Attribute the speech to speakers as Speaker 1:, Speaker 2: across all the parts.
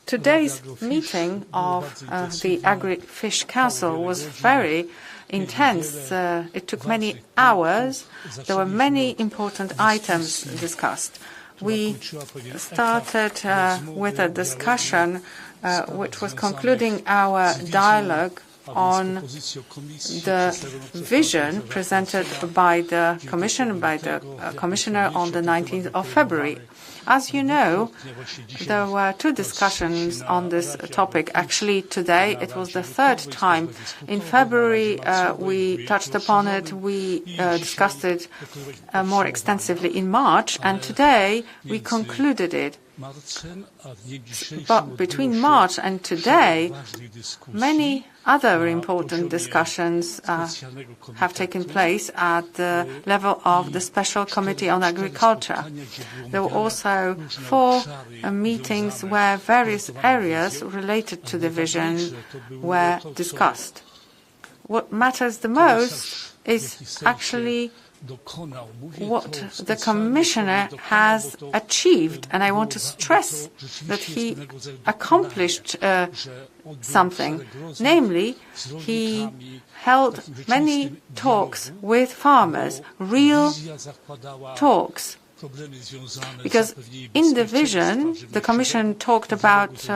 Speaker 1: Today's meeting of the Agri-Fish Council was very intense. It took many hours. There were many important items discussed. We started with a discussion which was concluding our dialogue on the vision presented by the Commission, by the Commissioner on the 19th of February. As you know, there were two discussions on this topic. Actually, today it was the third time. In February, we touched upon it. We discussed it more extensively in March, and today we concluded it. But between March and today, many other important discussions have taken place at the level of the Special Committee on Agriculture. There were also 4 meetings where various areas related to the vision were discussed. What matters the most is actually what the Commissioner has achieved, and I want to stress that he accomplished something. Namely, he held many talks with farmers, real talks. Because in the vision, the Commission talked about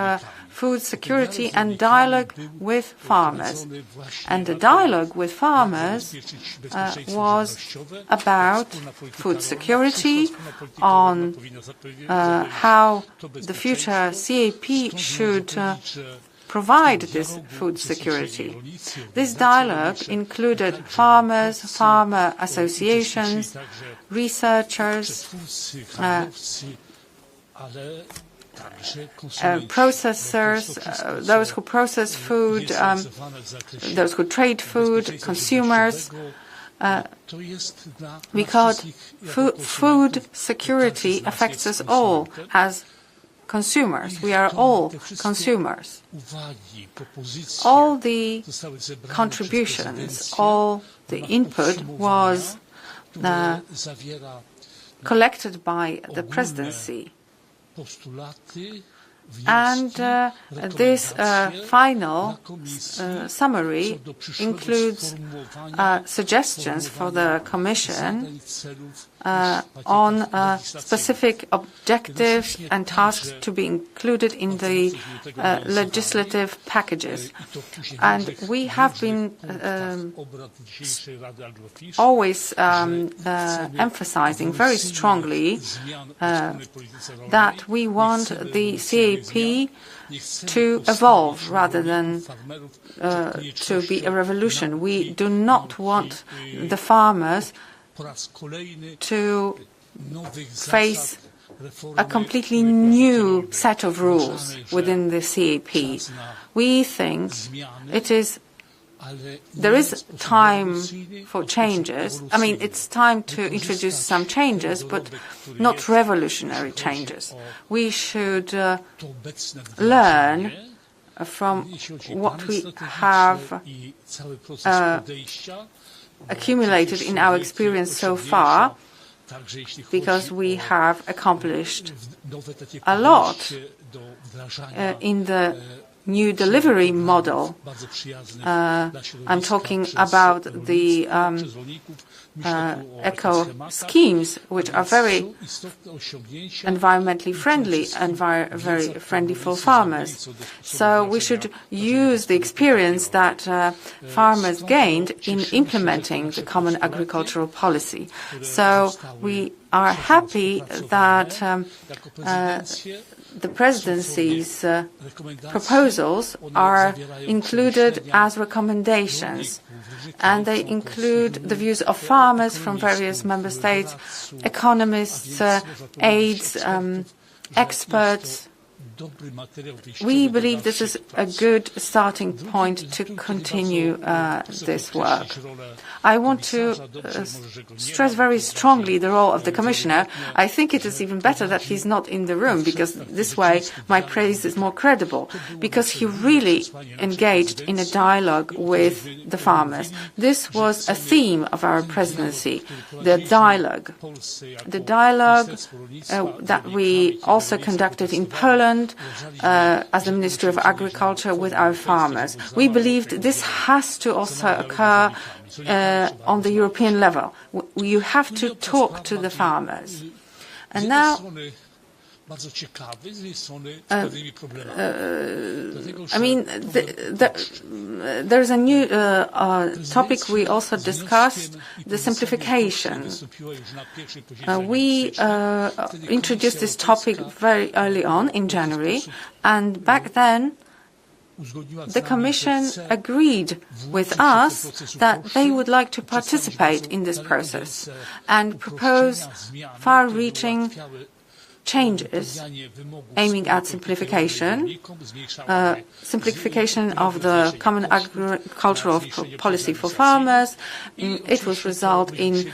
Speaker 1: food security and dialogue with farmers. And the dialogue with farmers was about food security, on how the future CAP should provide this food security. This dialogue included farmers, farmer associations, researchers, processors, those who process food, those who trade food, consumers, because food security affects us all as consumers. We are all consumers. All the contributions, all the input was collected by the presidency. And this final summary includes suggestions for the Commission on specific objectives and tasks to be included in the legislative packages. And we have been always emphasizing very strongly that we want the CAP to evolve rather than to be a revolution. We do not want the farmers to face a completely new set of rules within the CAP. We think there is time for changes. I mean, it's time to introduce some changes, but not revolutionary changes. We should learn from what we have accumulated in our experience so far, because we have accomplished a lot in the new delivery model. I'm talking about the eco schemes, which are very environmentally friendly and very friendly for farmers. So we should use the experience that farmers gained in implementing the common agricultural policy. So we are happy that the presidency's proposals are included as recommendations, and they include the views of farmers from various member states, economists, aides, experts, We believe this is a good starting point to continue this work. I want to stress very strongly the role of the Commissioner. I think it is even better that he's not in the room, because this way my praise is more credible, because he really engaged in a dialogue with the farmers. This was a theme of our presidency, the dialogue. The dialogue that we also conducted in Poland as the Ministry of Agriculture with our farmers. We believed this has to also occur on the European level. You have to talk to the farmers. And now, there's a new topic we also discussed, the simplification. We introduced this topic very early on in January, and back then the Commission agreed with us that they would like to participate in this process and propose far-reaching changes aiming at simplification, simplification of the common agricultural policy for farmers. It will result in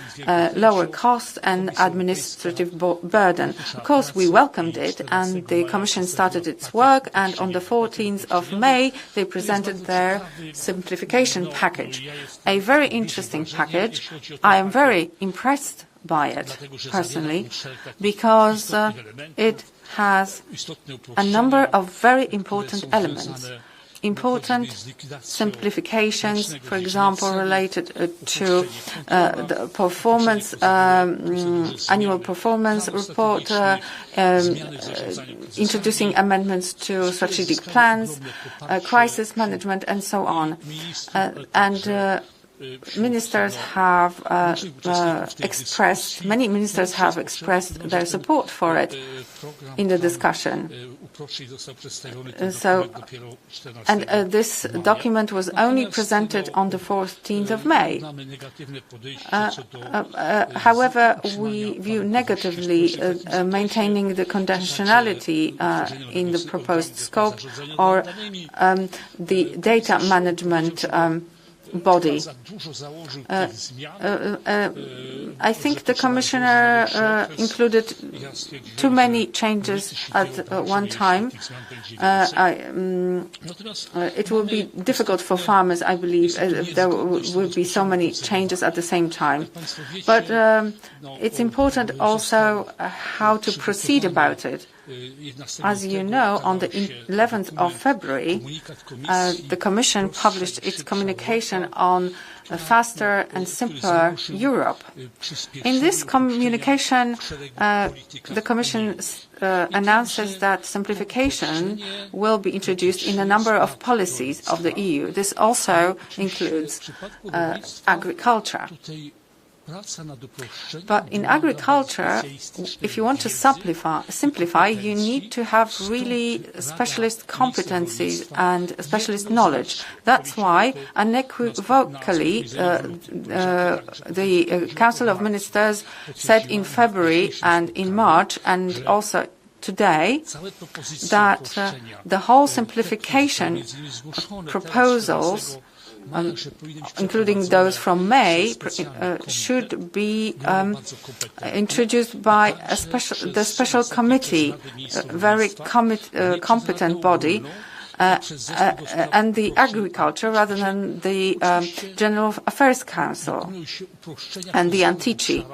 Speaker 1: lower costs and administrative burden. Of course, we welcomed it, and the Commission started its work, and on the 14th of May, they presented their simplification package. A very interesting package. I am very impressed by it, personally, because it has a number of very important elements. Important simplifications, for example, related to the performance, annual performance report, introducing amendments to strategic plans, crisis management, and so on. Ministers have many ministers have expressed their support for it in the discussion. This document was only presented on the 14th of May. However, we view negatively maintaining the conditionality in the proposed scope or the data management body. I think the Commissioner included too many changes at one time. It will be difficult for farmers, I believe, if there will be so many changes at the same time. But it's important also how to proceed about it. As you know, on the 11th of February, the Commission published its communication on a faster and simpler Europe. In this communication, the Commission announces that simplification will be introduced in a number of policies of the EU. This also includes agriculture. But in agriculture, if you want to simplify, you need to have really specialist competencies and specialist knowledge. That's why unequivocally the Council of Ministers said in February and in March and also today that the whole simplification proposals, including those from May, should be introduced by the special committee, a very competent body, and the agriculture rather than the General Affairs Council and the Antici,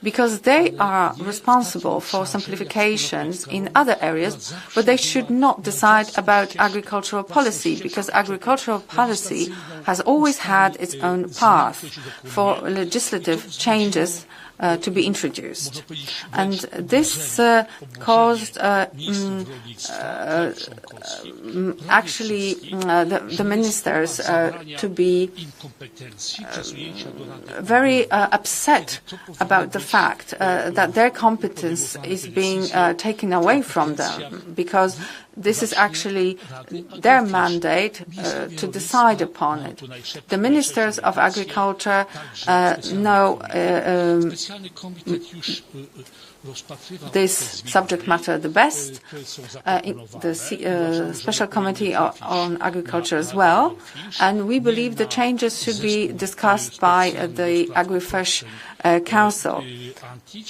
Speaker 1: because they are responsible for simplifications in other areas, but they should not decide about agricultural policy, because agricultural policy has always had its own path for legislative changes to be introduced. And this caused actually the ministers to be very upset about the fact that their competence is being taken away from them, because this is actually their mandate to decide upon it. The ministers of agriculture know this subject matter the best, the Special Committee on Agriculture as well, and we believe the changes should be discussed by the Agri-Fish Council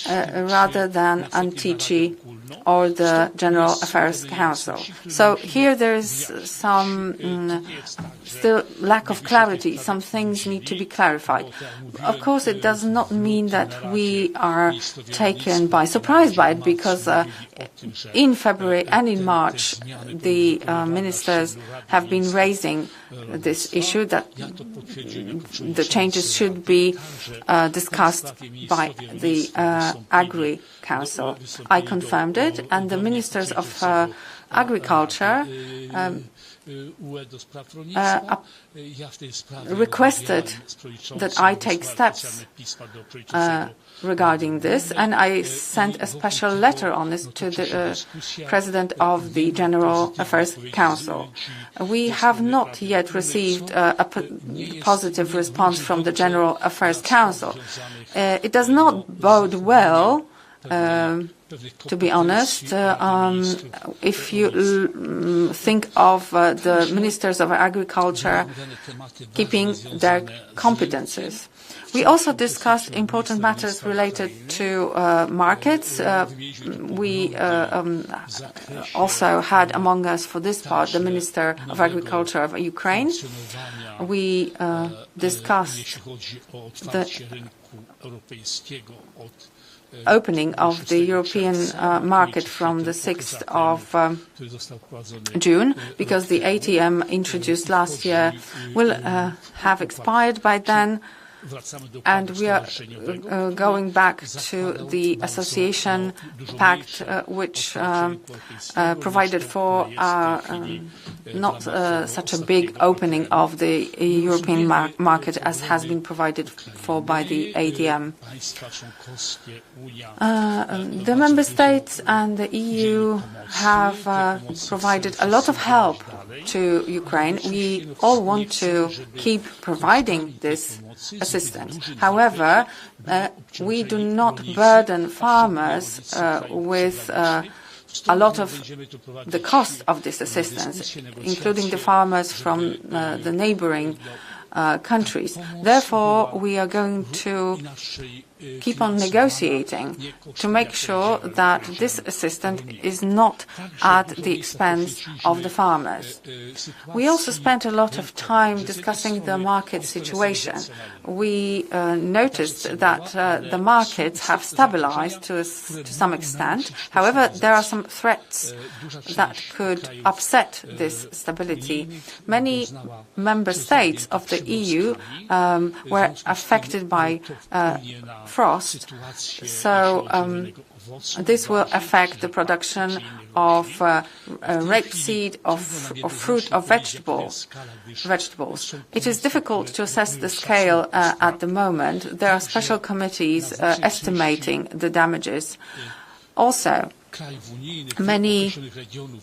Speaker 1: rather than Antici or the General Affairs Council. So here there is some still lack of clarity. Some things need to be clarified. Of course, it does not mean that we are taken by surprise by it, because in February and in March, the ministers have been raising this issue that the changes should be discussed by the Agri Council. I confirmed it, and the ministers of Agriculture requested that I take steps regarding this, and I sent a special letter on this to the President of the General Affairs Council. We have not yet received a positive response from the General Affairs Council. It does not bode well, to be honest, if you think of the ministers of agriculture keeping their competences. We also discussed important matters related to markets. We also had among us for this part the Minister of Agriculture of Ukraine. We discussed the opening of the European market from the 6th of June, because the ATM introduced last year will have expired by then, and we are going back to the association pact, which provided for not such a big opening of the European market as has been provided for by the ATM. The member states and the EU have provided a lot of help to Ukraine. We all want to keep providing this assistance. However, we do not burden farmers with a lot of the cost of this assistance, including the farmers from the neighboring countries. Therefore, we are going to keep on negotiating to make sure that this assistance is not at the expense of the farmers. We also spent a lot of time discussing the market situation. We noticed that the markets have stabilized to some extent. However, there are some threats that could upset this stability. Many member states of the EU were affected by frost, so this will affect the production of rapeseed, of fruit, of vegetables. It is difficult to assess the scale at the moment. There are special committees estimating the damages. Also, many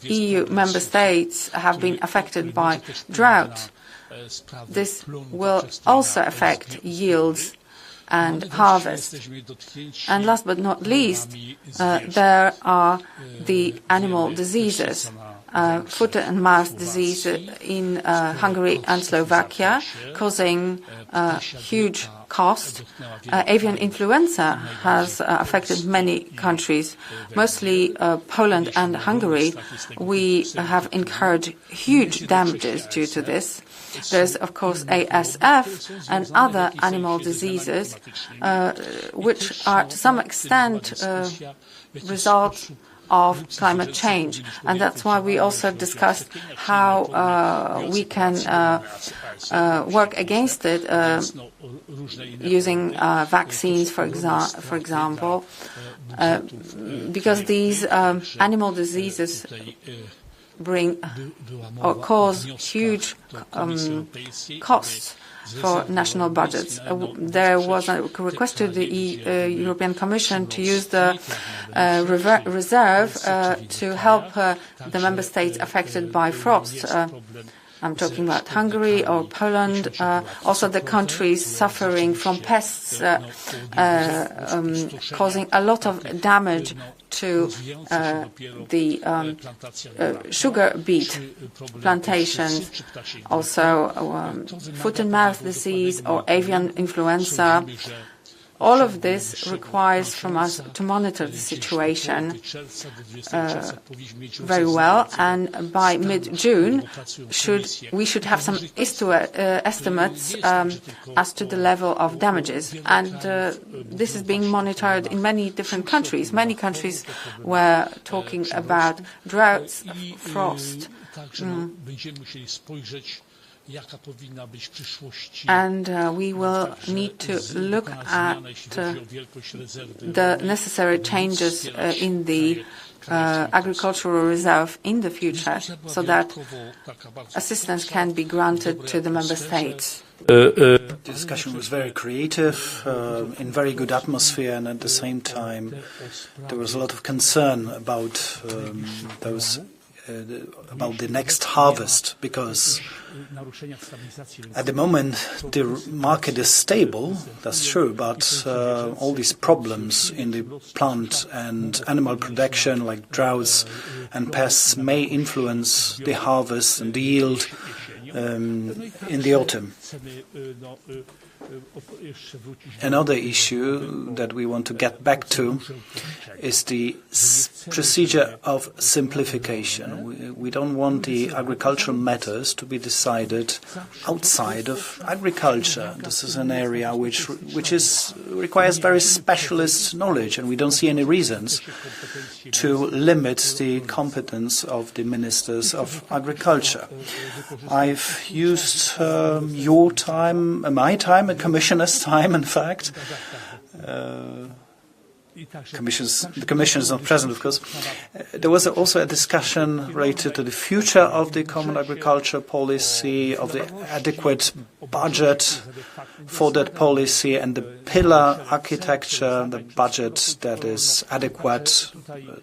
Speaker 1: EU member states have been affected by drought. This will also affect yields and harvest. And last but not least, there are the animal diseases, foot and mouth disease in Hungary and Slovakia, causing huge cost. Avian influenza has affected many countries, mostly Poland and Hungary. We have incurred huge damages due to this. There's, of course, ASF and other animal diseases, which are to some extent results of climate change. And that's why we also discussed how we can work against it using vaccines, for example, because these animal diseases bring or cause huge costs for national budgets. There was a request to the European Commission to use the reserve to help the member states affected by frost. I'm talking about Hungary or Poland, also the countries suffering from pests causing a lot of damage to the sugar beet plantations, also foot and mouth disease or avian influenza. All of this requires from us to monitor the situation very well, and by mid-June we should have some estimates as to the level of damages. And this is being monitored in many different countries. Many countries were talking about droughts, frost, and we will need to look at the necessary changes in the agricultural reserve in the future so that assistance can be granted to the member states.
Speaker 2: The discussion was very creative, in very good atmosphere, and at the same time there was a lot of concern about about the next harvest, because at the moment the market is stable, that's true, but all these problems in the plant and animal production, like droughts and pests, may influence the harvest and the yield in the autumn. Another issue that we want to get back to is the procedure of simplification. We don't want the agricultural matters to be decided outside of agriculture. This is an area which requires very specialist knowledge, and we don't see any reasons to limit the competence of the ministers of agriculture. I've used your time, my time, a commissioner's time, in fact. The Commission is not present, of course. There was also a discussion related to the future of the common agriculture policy, of the adequate budget for that policy, and the pillar architecture, the budget that is adequate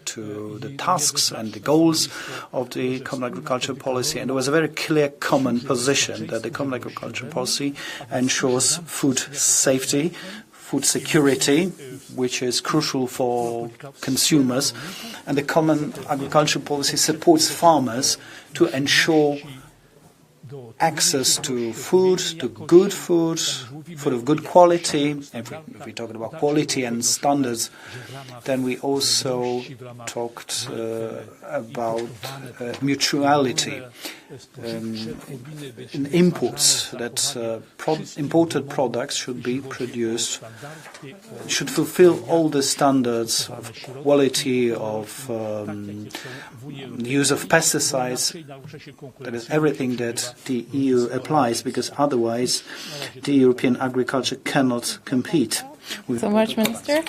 Speaker 2: to the tasks and the goals of the common agriculture policy. And there was a very clear common position that the common agriculture policy ensures food safety, food security, which is crucial for consumers, and the common agricultural policy supports farmers to ensure access to food, to good food, food of good quality. If we talk about quality and standards, then we also talked about mutuality in imports, that imported products should be produced, should fulfill all the standards of quality, of use of pesticides, that is everything that the EU applies, because otherwise the European agriculture cannot compete.
Speaker 3: So much, Minister.